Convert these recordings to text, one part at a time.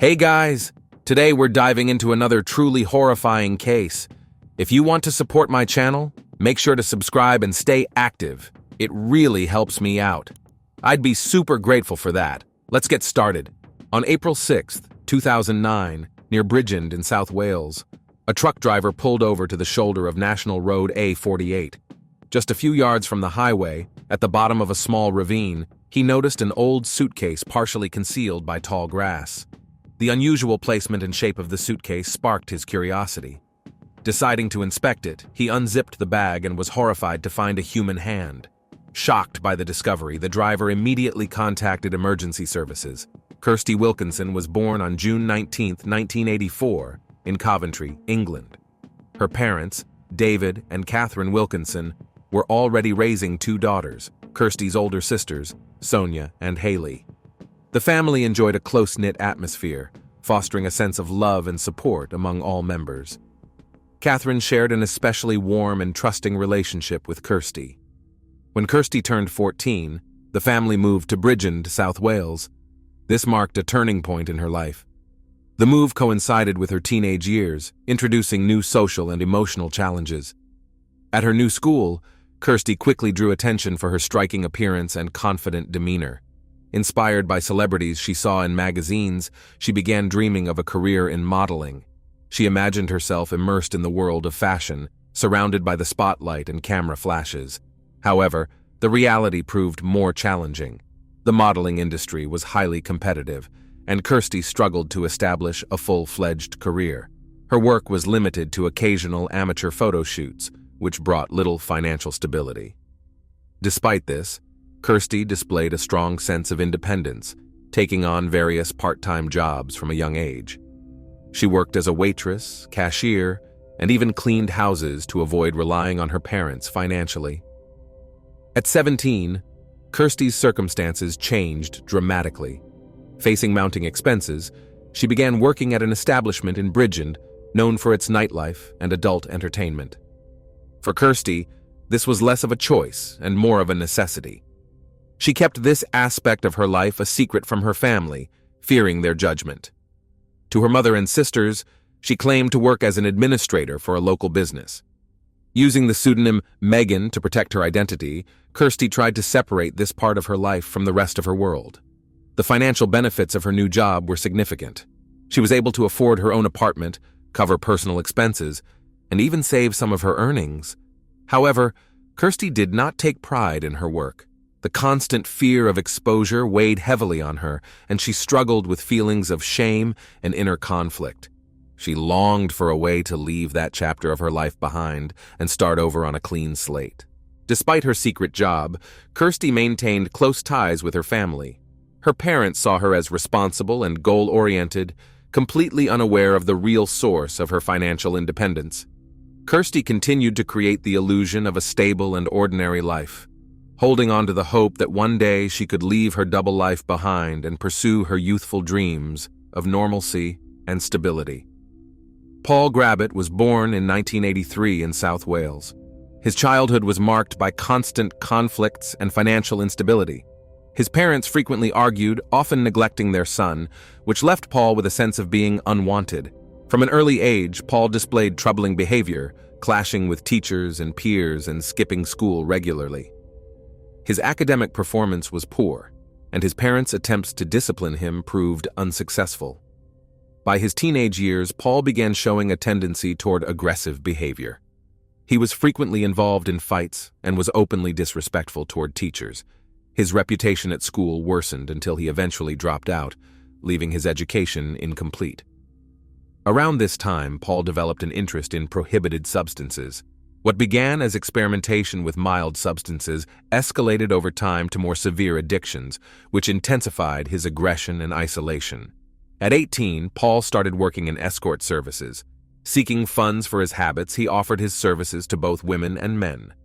Hey guys! Today we're diving into another truly horrifying case. If you want to support my channel, make sure to subscribe and stay active. It really helps me out. I'd be super grateful for that. Let's get started. On April 6th, 2009, near Bridgend in South Wales, a truck driver pulled over to the shoulder of National Road A48. Just a few yards from the highway, at the bottom of a small ravine, he noticed an old suitcase partially concealed by tall grass. The unusual placement and shape of the suitcase sparked his curiosity. Deciding to inspect it, he unzipped the bag and was horrified to find a human hand. Shocked by the discovery, the driver immediately contacted emergency services. Kirsty Wilkinson was born on June 19, 1984, in Coventry, England. Her parents, David and Catherine Wilkinson, were already raising two daughters, Kirsty's older sisters, Sonia and Haley. The family enjoyed a close-knit atmosphere, fostering a sense of love and support among all members. Catherine shared an especially warm and trusting relationship with Kirsty. When Kirsty turned 14, the family moved to Bridgend, South Wales. This marked a turning point in her life. The move coincided with her teenage years, introducing new social and emotional challenges. At her new school, Kirsty quickly drew attention for her striking appearance and confident demeanor. Inspired by celebrities she saw in magazines, she began dreaming of a career in modeling. She imagined herself immersed in the world of fashion, surrounded by the spotlight and camera flashes. However, the reality proved more challenging. The modeling industry was highly competitive, and Kirsty struggled to establish a full-fledged career. Her work was limited to occasional amateur photo shoots, which brought little financial stability. Despite this, Kirsty displayed a strong sense of independence, taking on various part-time jobs from a young age. She worked as a waitress, cashier, and even cleaned houses to avoid relying on her parents financially. At 17, Kirsty's circumstances changed dramatically. Facing mounting expenses, she began working at an establishment in Bridgend known for its nightlife and adult entertainment. For Kirsty, this was less of a choice and more of a necessity. She kept this aspect of her life a secret from her family, fearing their judgment. To her mother and sisters, she claimed to work as an administrator for a local business. Using the pseudonym Megan to protect her identity, Kirsty tried to separate this part of her life from the rest of her world. The financial benefits of her new job were significant. She was able to afford her own apartment, cover personal expenses, and even save some of her earnings. However, Kirsty did not take pride in her work. The constant fear of exposure weighed heavily on her, and she struggled with feelings of shame and inner conflict. She longed for a way to leave that chapter of her life behind and start over on a clean slate. Despite her secret job, Kirsty maintained close ties with her family. Her parents saw her as responsible and goal-oriented, completely unaware of the real source of her financial independence. Kirsty continued to create the illusion of a stable and ordinary life, holding on to the hope that one day she could leave her double life behind and pursue her youthful dreams of normalcy and stability. Paul Grabbett was born in 1983 in South Wales. His childhood was marked by constant conflicts and financial instability. His parents frequently argued, often neglecting their son, which left Paul with a sense of being unwanted. From an early age, Paul displayed troubling behavior, clashing with teachers and peers and skipping school regularly. His academic performance was poor, and his parents' attempts to discipline him proved unsuccessful. By his teenage years, Paul began showing a tendency toward aggressive behavior. He was frequently involved in fights and was openly disrespectful toward teachers. His reputation at school worsened until he eventually dropped out, leaving his education incomplete. Around this time, Paul developed an interest in prohibited substances. What began as experimentation with mild substances escalated over time to more severe addictions, which intensified his aggression and isolation. At 18, Paul started working in escort services. Seeking funds for his habits, he offered his services to both women and men.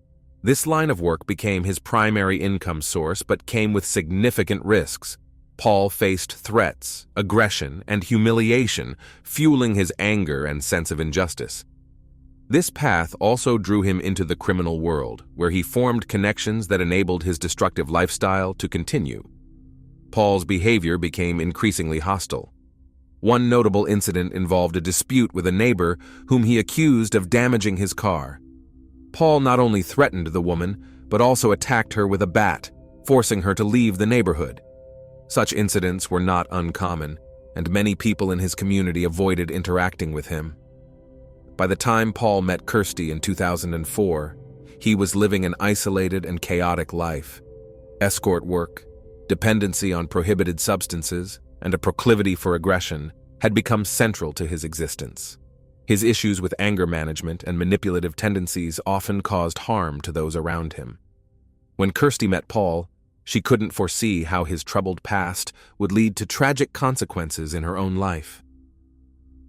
This line of work became his primary income source but came with significant risks. Paul faced threats, aggression, and humiliation, fueling his anger and sense of injustice. This path also drew him into the criminal world, where he formed connections that enabled his destructive lifestyle to continue. Paul's behavior became increasingly hostile. One notable incident involved a dispute with a neighbor whom he accused of damaging his car. Paul not only threatened the woman, but also attacked her with a bat, forcing her to leave the neighborhood. Such incidents were not uncommon, and many people in his community avoided interacting with him. By the time Paul met Kirsty in 2004, he was living an isolated and chaotic life. Escort work, dependency on prohibited substances, and a proclivity for aggression had become central to his existence. His issues with anger management and manipulative tendencies often caused harm to those around him. When Kirsty met Paul, she couldn't foresee how his troubled past would lead to tragic consequences in her own life.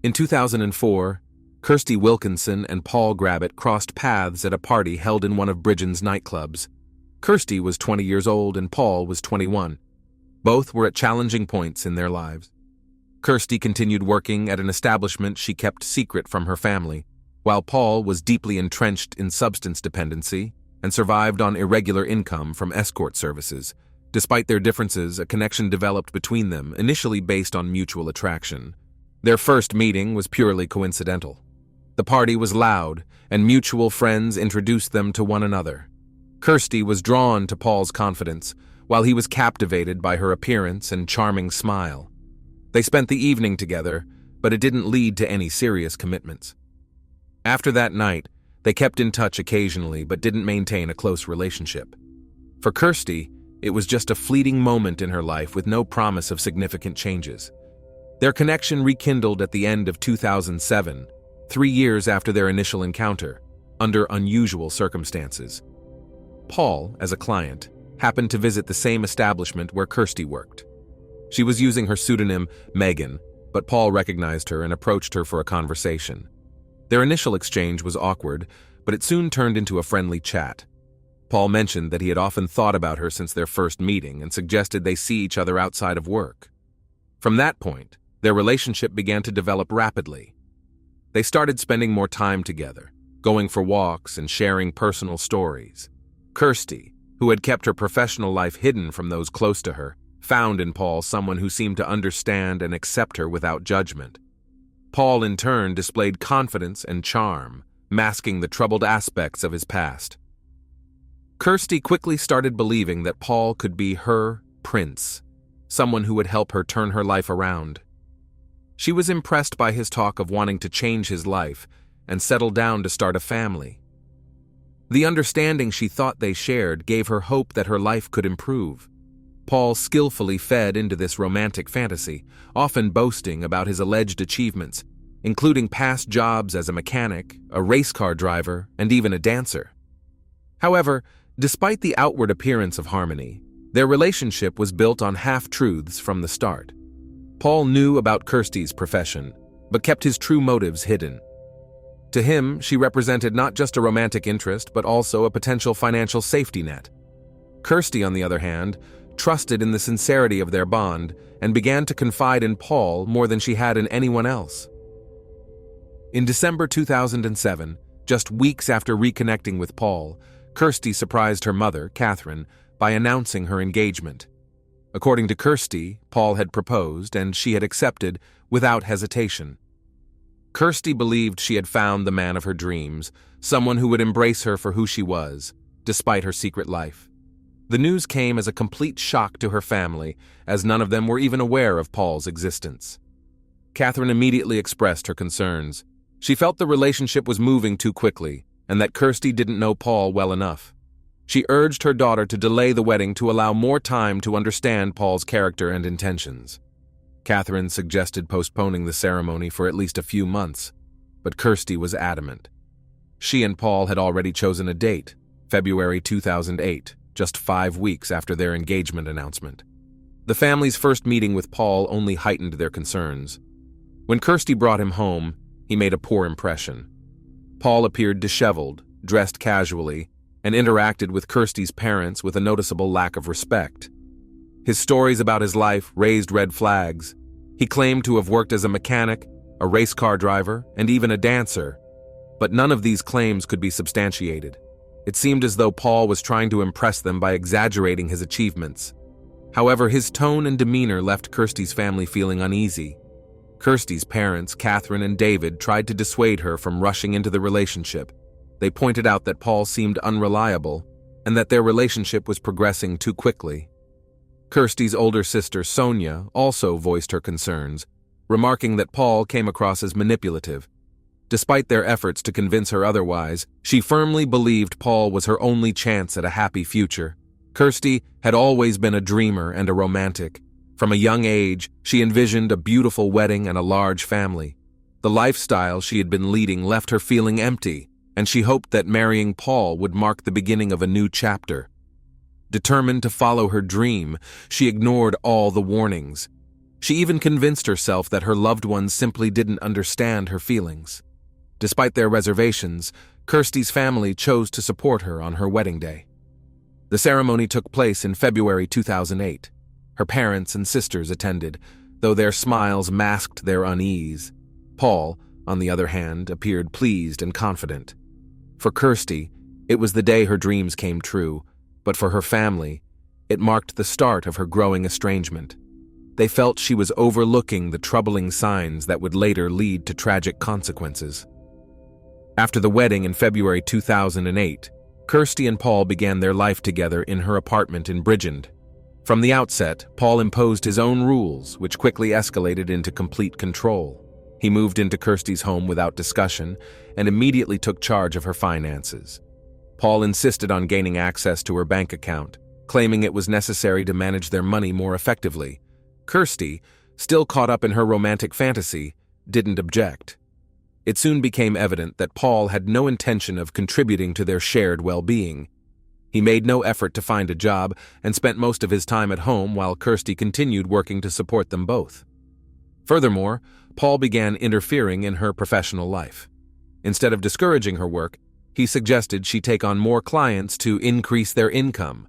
In 2004, Kirsty Wilkinson and Paul Grabbett crossed paths at a party held in one of Bridgen's nightclubs. Kirsty was 20 years old and Paul was 21. Both were at challenging points in their lives. Kirsty continued working at an establishment she kept secret from her family, while Paul was deeply entrenched in substance dependency and survived on irregular income from escort services. Despite their differences, a connection developed between them, initially based on mutual attraction. Their first meeting was purely coincidental. The party was loud, and mutual friends introduced them to one another. Kirsty was drawn to Paul's confidence, while he was captivated by her appearance and charming smile. They spent the evening together, but it didn't lead to any serious commitments. After that night, they kept in touch occasionally but didn't maintain a close relationship. For Kirsty, it was just a fleeting moment in her life with no promise of significant changes. Their connection rekindled at the end of 2007, 3 years after their initial encounter, under unusual circumstances. Paul, as a client, happened to visit the same establishment where Kirsty worked. She was using her pseudonym Megan, but Paul recognized her and approached her for a conversation. Their initial exchange was awkward, but it soon turned into a friendly chat. Paul mentioned that he had often thought about her since their first meeting and suggested they see each other outside of work. From that point, their relationship began to develop rapidly. They started spending more time together, going for walks and sharing personal stories. Kirsty, who had kept her professional life hidden from those close to her, found in Paul someone who seemed to understand and accept her without judgment. Paul, in turn, displayed confidence and charm, masking the troubled aspects of his past. Kirsty quickly started believing that Paul could be her prince, someone who would help her turn her life around. She was impressed by his talk of wanting to change his life and settle down to start a family. The understanding she thought they shared gave her hope that her life could improve. Paul skillfully fed into this romantic fantasy, often boasting about his alleged achievements, including past jobs as a mechanic, a race car driver, and even a dancer. However, despite the outward appearance of harmony, their relationship was built on half-truths from the start. Paul knew about Kirsty's profession, but kept his true motives hidden. To him, she represented not just a romantic interest, but also a potential financial safety net. Kirsty, on the other hand, trusted in the sincerity of their bond and began to confide in Paul more than she had in anyone else. In December 2007, just weeks after reconnecting with Paul, Kirsty surprised her mother, Catherine, by announcing her engagement. According to Kirsty, Paul had proposed and she had accepted without hesitation. Kirsty believed she had found the man of her dreams, someone who would embrace her for who she was, despite her secret life. The news came as a complete shock to her family, as none of them were even aware of Paul's existence. Catherine immediately expressed her concerns. She felt the relationship was moving too quickly, and that Kirsty didn't know Paul well enough. She urged her daughter to delay the wedding to allow more time to understand Paul's character and intentions. Catherine suggested postponing the ceremony for at least a few months, but Kirsty was adamant. She and Paul had already chosen a date, February 2008, just 5 weeks after their engagement announcement. The family's first meeting with Paul only heightened their concerns. When Kirsty brought him home, he made a poor impression. Paul appeared disheveled, dressed casually, and interacted with Kirsty's parents with a noticeable lack of respect. His stories about his life raised red flags. He claimed to have worked as a mechanic, a race car driver, and even a dancer, but none of these claims could be substantiated. It seemed as though Paul was trying to impress them by exaggerating his achievements. However, his tone and demeanor left Kirsty's family feeling uneasy. Kirsty's parents, Catherine and David, tried to dissuade her from rushing into the relationship. They pointed out that Paul seemed unreliable and that their relationship was progressing too quickly. Kirsty's older sister, Sonia, also voiced her concerns, remarking that Paul came across as manipulative. Despite their efforts to convince her otherwise, she firmly believed Paul was her only chance at a happy future. Kirsty had always been a dreamer and a romantic. From a young age, she envisioned a beautiful wedding and a large family. The lifestyle she had been leading left her feeling empty, and she hoped that marrying Paul would mark the beginning of a new chapter. Determined to follow her dream, she ignored all the warnings. She even convinced herself that her loved ones simply didn't understand her feelings. Despite their reservations, Kirsty's family chose to support her on her wedding day. The ceremony took place in February 2008. Her parents and sisters attended, though their smiles masked their unease. Paul, on the other hand, appeared pleased and confident. For Kirsty, it was the day her dreams came true, but for her family, it marked the start of her growing estrangement. They felt she was overlooking the troubling signs that would later lead to tragic consequences. After the wedding in February 2008, Kirsty and Paul began their life together in her apartment in Bridgend. From the outset, Paul imposed his own rules, which quickly escalated into complete control. He moved into Kirsty's home without discussion and immediately took charge of her finances. Paul insisted on gaining access to her bank account, claiming it was necessary to manage their money more effectively. Kirsty, still caught up in her romantic fantasy, didn't object. It soon became evident that Paul had no intention of contributing to their shared well-being. He made no effort to find a job and spent most of his time at home while Kirsty continued working to support them both. Furthermore, Paul began interfering in her professional life. Instead of discouraging her work, he suggested she take on more clients to increase their income.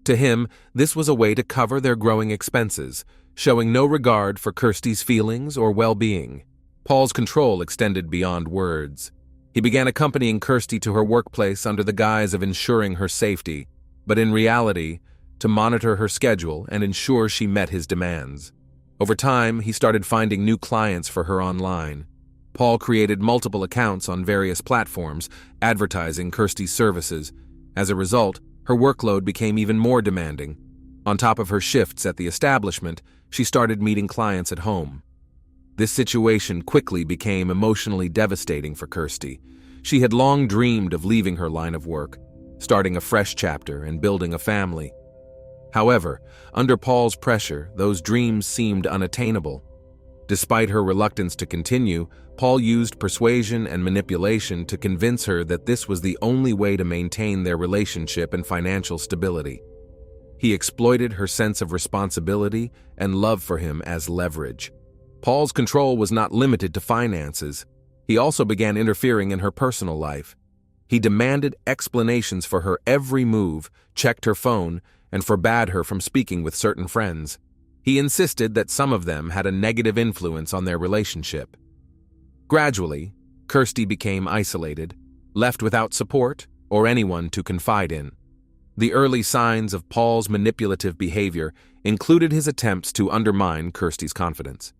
To him, this was a way to cover their growing expenses, showing no regard for Kirsty's feelings or well-being. Paul's control extended beyond words. He began accompanying Kirsty to her workplace under the guise of ensuring her safety, but in reality, to monitor her schedule and ensure she met his demands. Over time, he started finding new clients for her online. Paul created multiple accounts on various platforms, advertising Kirsty's services. As a result, her workload became even more demanding. On top of her shifts at the establishment, she started meeting clients at home. This situation quickly became emotionally devastating for Kirsty. She had long dreamed of leaving her line of work, starting a fresh chapter and building a family. However, under Paul's pressure, those dreams seemed unattainable. Despite her reluctance to continue, Paul used persuasion and manipulation to convince her that this was the only way to maintain their relationship and financial stability. He exploited her sense of responsibility and love for him as leverage. Paul's control was not limited to finances. He also began interfering in her personal life. He demanded explanations for her every move, checked her phone, and forbade her from speaking with certain friends. He insisted that some of them had a negative influence on their relationship. Gradually, Kirsty became isolated, left without support or anyone to confide in. The early signs of Paul's manipulative behavior included his attempts to undermine Kirsty's confidence.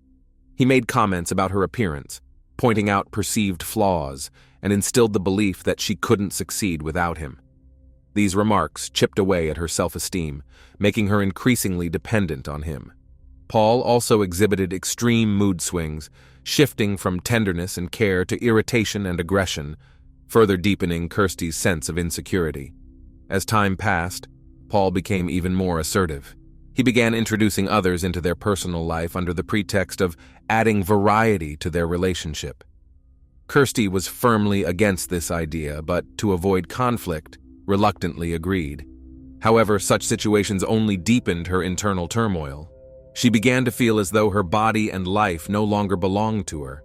He made comments about her appearance, pointing out perceived flaws, and instilled the belief that she couldn't succeed without him. These remarks chipped away at her self-esteem, making her increasingly dependent on him. Paul also exhibited extreme mood swings, shifting from tenderness and care to irritation and aggression, further deepening Kirsty's sense of insecurity. As time passed, Paul became even more assertive. He began introducing others into their personal life under the pretext of adding variety to their relationship. Kirsty was firmly against this idea, but to avoid conflict, reluctantly agreed. However, such situations only deepened her internal turmoil. She began to feel as though her body and life no longer belonged to her.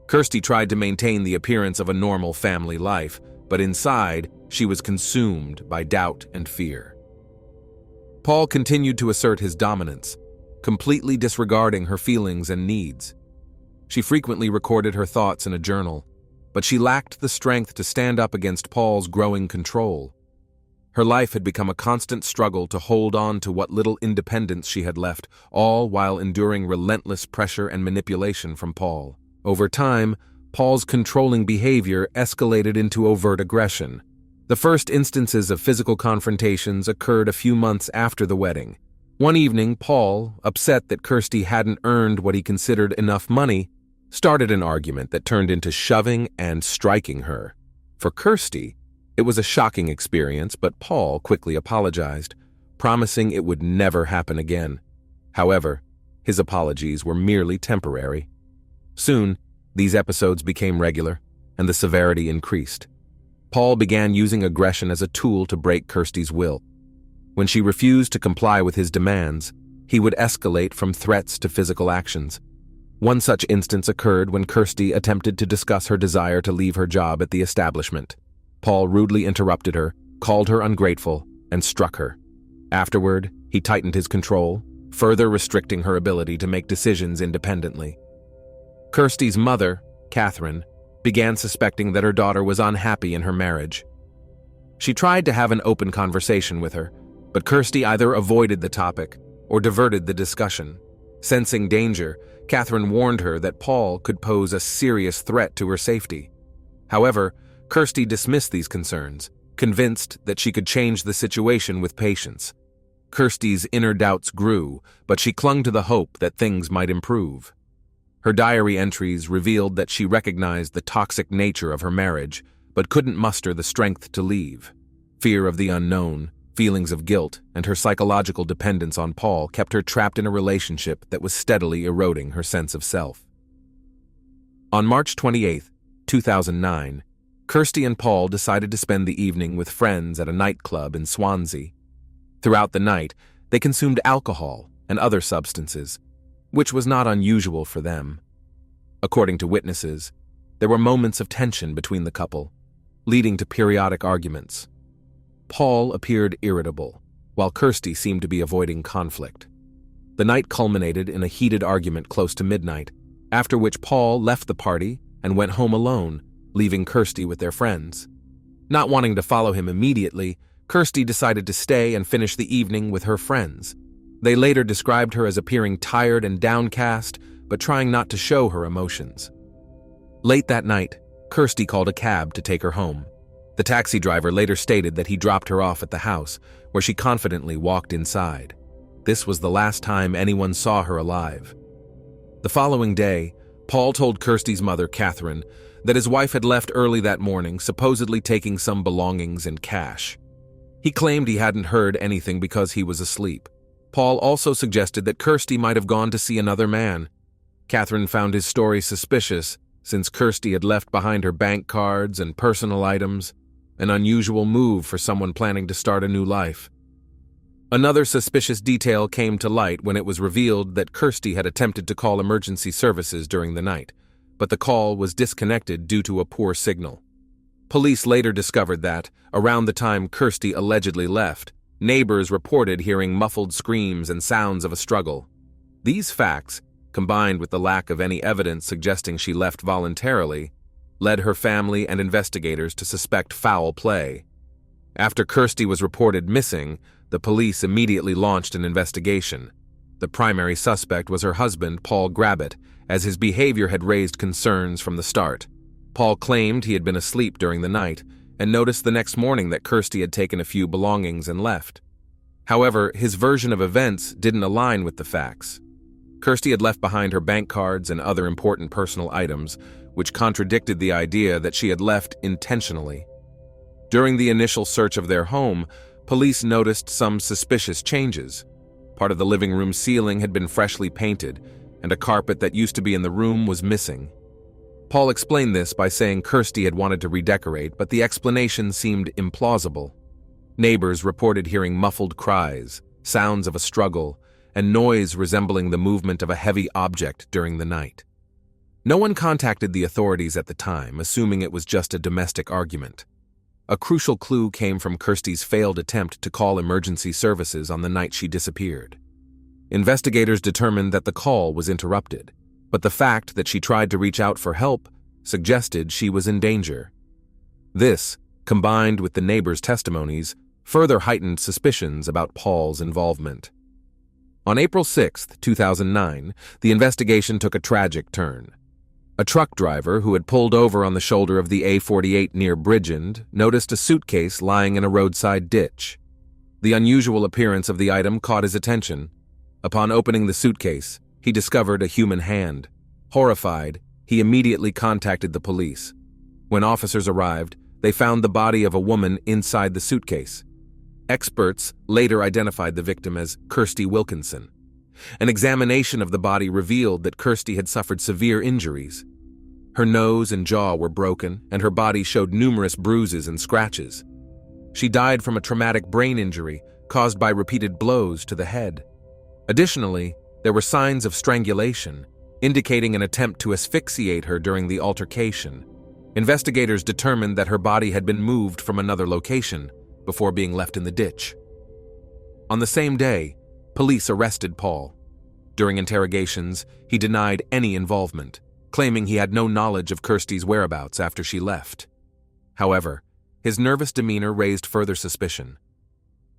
Kirsty tried to maintain the appearance of a normal family life, but inside, she was consumed by doubt and fear. Paul continued to assert his dominance, completely disregarding her feelings and needs. She frequently recorded her thoughts in a journal, but she lacked the strength to stand up against Paul's growing control. Her life had become a constant struggle to hold on to what little independence she had left, all while enduring relentless pressure and manipulation from Paul. Over time, Paul's controlling behavior escalated into overt aggression. The first instances of physical confrontations occurred a few months after the wedding. One evening, Paul, upset that Kirsty hadn't earned what he considered enough money, started an argument that turned into shoving and striking her. For Kirsty, it was a shocking experience, but Paul quickly apologized, promising it would never happen again. However, his apologies were merely temporary. Soon, these episodes became regular, and the severity increased. Paul began using aggression as a tool to break Kirsty's will. When she refused to comply with his demands, he would escalate from threats to physical actions. One such instance occurred when Kirsty attempted to discuss her desire to leave her job at the establishment. Paul rudely interrupted her, called her ungrateful, and struck her. Afterward, he tightened his control, further restricting her ability to make decisions independently. Kirsty's mother, Catherine, began suspecting that her daughter was unhappy in her marriage. She tried to have an open conversation with her, but Kirsty either avoided the topic or diverted the discussion. Sensing danger, Catherine warned her that Paul could pose a serious threat to her safety. However, Kirsty dismissed these concerns, convinced that she could change the situation with patience. Kirsty's inner doubts grew, but she clung to the hope that things might improve. Her diary entries revealed that she recognized the toxic nature of her marriage, but couldn't muster the strength to leave. Fear of the unknown, feelings of guilt, and her psychological dependence on Paul kept her trapped in a relationship that was steadily eroding her sense of self. On March 28, 2009, Kirsty and Paul decided to spend the evening with friends at a nightclub in Swansea. Throughout the night, they consumed alcohol and other substances, which was not unusual for them. According to witnesses, there were moments of tension between the couple, leading to periodic arguments. Paul appeared irritable, while Kirsty seemed to be avoiding conflict. The night culminated in a heated argument close to midnight, after which Paul left the party and went home alone, leaving Kirsty with their friends. Not wanting to follow him immediately, Kirsty decided to stay and finish the evening with her friends. They later described her as appearing tired and downcast, but trying not to show her emotions. Late that night, Kirsty called a cab to take her home. The taxi driver later stated that he dropped her off at the house, where she confidently walked inside. This was the last time anyone saw her alive. The following day, Paul told Kirsty's mother, Catherine, that his wife had left early that morning, supposedly taking some belongings and cash. He claimed he hadn't heard anything because he was asleep. Paul also suggested that Kirsty might have gone to see another man. Catherine found his story suspicious, since Kirsty had left behind her bank cards and personal items, an unusual move for someone planning to start a new life. Another suspicious detail came to light when it was revealed that Kirsty had attempted to call emergency services during the night, but the call was disconnected due to a poor signal. Police later discovered that, around the time Kirsty allegedly left, neighbors reported hearing muffled screams and sounds of a struggle. These facts, combined with the lack of any evidence suggesting she left voluntarily, led her family and investigators to suspect foul play. After Kirsty was reported missing, the police immediately launched an investigation. The primary suspect was her husband, Paul Grabbett, as his behavior had raised concerns from the start. Paul claimed he had been asleep during the night and noticed the next morning that Kirsty had taken a few belongings and left. However, his version of events didn't align with the facts. Kirsty had left behind her bank cards and other important personal items, which contradicted the idea that she had left intentionally. During the initial search of their home, police noticed some suspicious changes. Part of the living room ceiling had been freshly painted, and a carpet that used to be in the room was missing. Paul explained this by saying Kirsty had wanted to redecorate, but the explanation seemed implausible. Neighbors reported hearing muffled cries, sounds of a struggle, and noise resembling the movement of a heavy object during the night. No one contacted the authorities at the time, assuming it was just a domestic argument. A crucial clue came from Kirsty's failed attempt to call emergency services on the night she disappeared. Investigators determined that the call was interrupted, but the fact that she tried to reach out for help suggested she was in danger. This, combined with the neighbors' testimonies, further heightened suspicions about Paul's involvement. On April 6, 2009, the investigation took a tragic turn. A truck driver who had pulled over on the shoulder of the A48 near Bridgend noticed a suitcase lying in a roadside ditch. The unusual appearance of the item caught his attention. Upon opening the suitcase, he discovered a human hand. Horrified, he immediately contacted the police. When officers arrived, they found the body of a woman inside the suitcase. Experts later identified the victim as Kirsty Wilkinson. An examination of the body revealed that Kirsty had suffered severe injuries. Her nose and jaw were broken, and her body showed numerous bruises and scratches. She died from a traumatic brain injury caused by repeated blows to the head. Additionally, there were signs of strangulation, indicating an attempt to asphyxiate her during the altercation. Investigators determined that her body had been moved from another location before being left in the ditch. On the same day, police arrested Paul. During interrogations, he denied any involvement, claiming he had no knowledge of Kirsty's whereabouts after she left. However, his nervous demeanor raised further suspicion.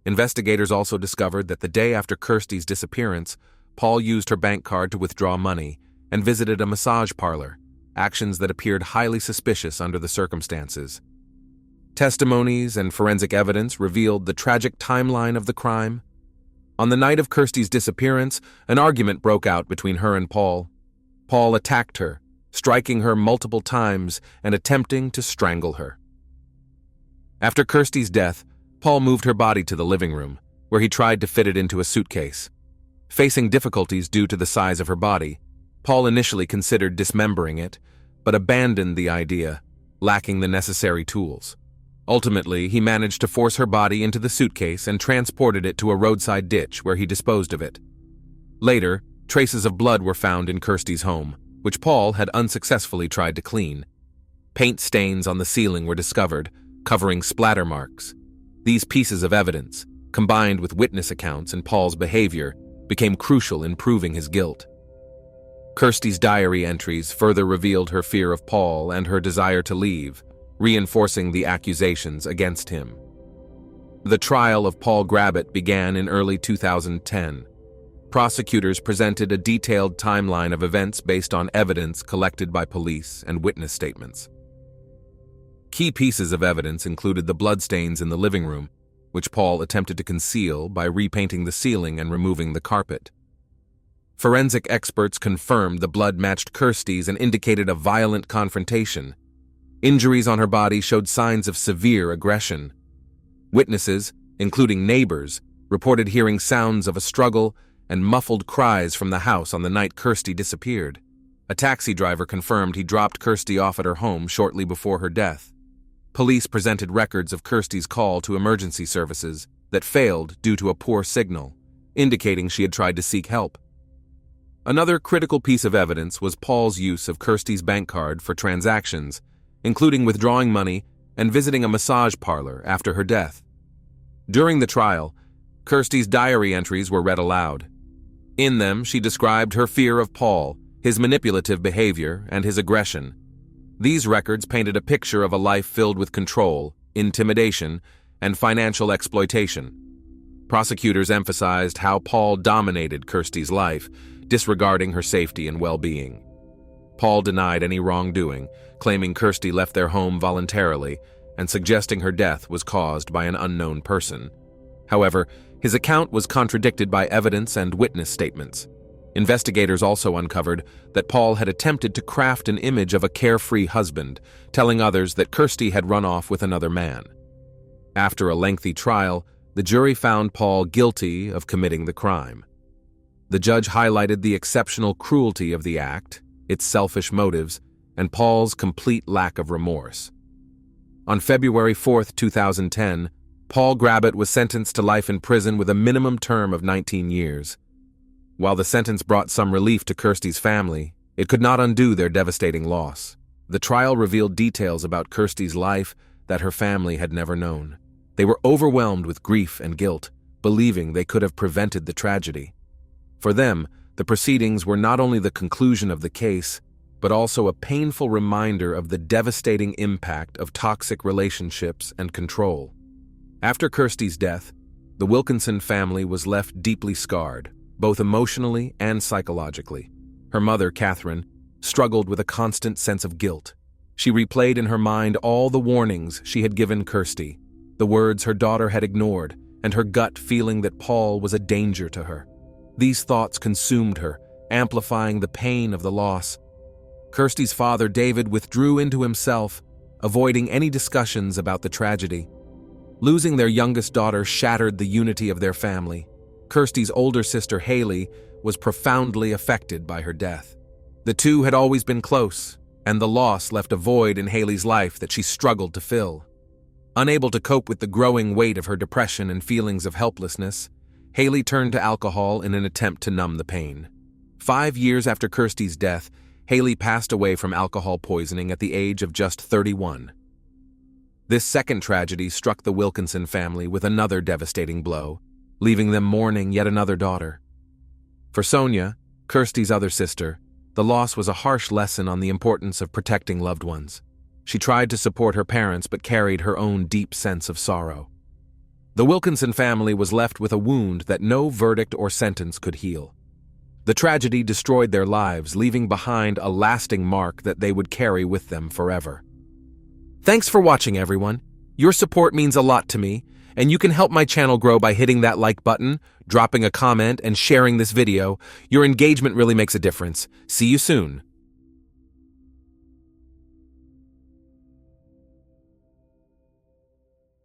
Investigators also discovered that the day after Kirsty's disappearance, Paul used her bank card to withdraw money and visited a massage parlor, actions that appeared highly suspicious under the circumstances. Testimonies and forensic evidence revealed the tragic timeline of the crime. On the night of Kirsty's disappearance, an argument broke out between her and Paul. Paul attacked her, striking her multiple times and attempting to strangle her. After Kirsty's death, Paul moved her body to the living room, where he tried to fit it into a suitcase. Facing difficulties due to the size of her body, Paul initially considered dismembering it, but abandoned the idea, lacking the necessary tools. Ultimately, he managed to force her body into the suitcase and transported it to a roadside ditch where he disposed of it. Later, traces of blood were found in Kirsty's home, which Paul had unsuccessfully tried to clean. Paint stains on the ceiling were discovered, covering splatter marks. These pieces of evidence, combined with witness accounts and Paul's behavior, became crucial in proving his guilt. Kirsty's diary entries further revealed her fear of Paul and her desire to leave, reinforcing the accusations against him. The trial of Paul Grabbett began in early 2010. Prosecutors presented a detailed timeline of events based on evidence collected by police and witness statements. Key pieces of evidence included the bloodstains in the living room, which Paul attempted to conceal by repainting the ceiling and removing the carpet. Forensic experts confirmed the blood matched Kirsty's and indicated a violent confrontation. Injuries on her body showed signs of severe aggression. Witnesses, including neighbors, reported hearing sounds of a struggle and muffled cries from the house on the night Kirsty disappeared. A taxi driver confirmed he dropped Kirsty off at her home shortly before her death. Police presented records of Kirsty's call to emergency services that failed due to a poor signal, indicating she had tried to seek help. Another critical piece of evidence was Paul's use of Kirsty's bank card for transactions, including withdrawing money and visiting a massage parlor after her death. During the trial, Kirsty's diary entries were read aloud. In them, she described her fear of Paul, his manipulative behavior, and his aggression. These records painted a picture of a life filled with control, intimidation, and financial exploitation. Prosecutors emphasized how Paul dominated Kirsty's life, disregarding her safety and well-being. Paul denied any wrongdoing, claiming Kirsty left their home voluntarily and suggesting her death was caused by an unknown person. However, his account was contradicted by evidence and witness statements. Investigators also uncovered that Paul had attempted to craft an image of a carefree husband, telling others that Kirsty had run off with another man. After a lengthy trial, the jury found Paul guilty of committing the crime. The judge highlighted the exceptional cruelty of the act, its selfish motives, and Paul's complete lack of remorse. On February 4, 2010, Paul Grabbett was sentenced to life in prison with a minimum term of 19 years. While the sentence brought some relief to Kirsty's family, it could not undo their devastating loss. The trial revealed details about Kirsty's life that her family had never known. They were overwhelmed with grief and guilt, believing they could have prevented the tragedy. For them, the proceedings were not only the conclusion of the case, but also a painful reminder of the devastating impact of toxic relationships and control. After Kirsty's death, the Wilkinson family was left deeply scarred, both emotionally and psychologically. Her mother, Catherine, struggled with a constant sense of guilt. She replayed in her mind all the warnings she had given Kirsty, the words her daughter had ignored, and her gut feeling that Paul was a danger to her. These thoughts consumed her, amplifying the pain of the loss. Kirsty's father, David, withdrew into himself, avoiding any discussions about the tragedy. Losing their youngest daughter shattered the unity of their family. Kirsty's older sister, Haley, was profoundly affected by her death. The two had always been close, and the loss left a void in Haley's life that she struggled to fill. Unable to cope with the growing weight of her depression and feelings of helplessness, Haley turned to alcohol in an attempt to numb the pain. 5 years after Kirsty's death, Haley passed away from alcohol poisoning at the age of just 31. This second tragedy struck the Wilkinson family with another devastating blow, leaving them mourning yet another daughter. For Sonia, Kirsty's other sister, the loss was a harsh lesson on the importance of protecting loved ones. She tried to support her parents but carried her own deep sense of sorrow. The Wilkinson family was left with a wound that no verdict or sentence could heal. The tragedy destroyed their lives, leaving behind a lasting mark that they would carry with them forever. Thanks for watching, everyone. Your support means a lot to me, and you can help my channel grow by hitting that like button, dropping a comment, and sharing this video. Your engagement really makes a difference. See you soon.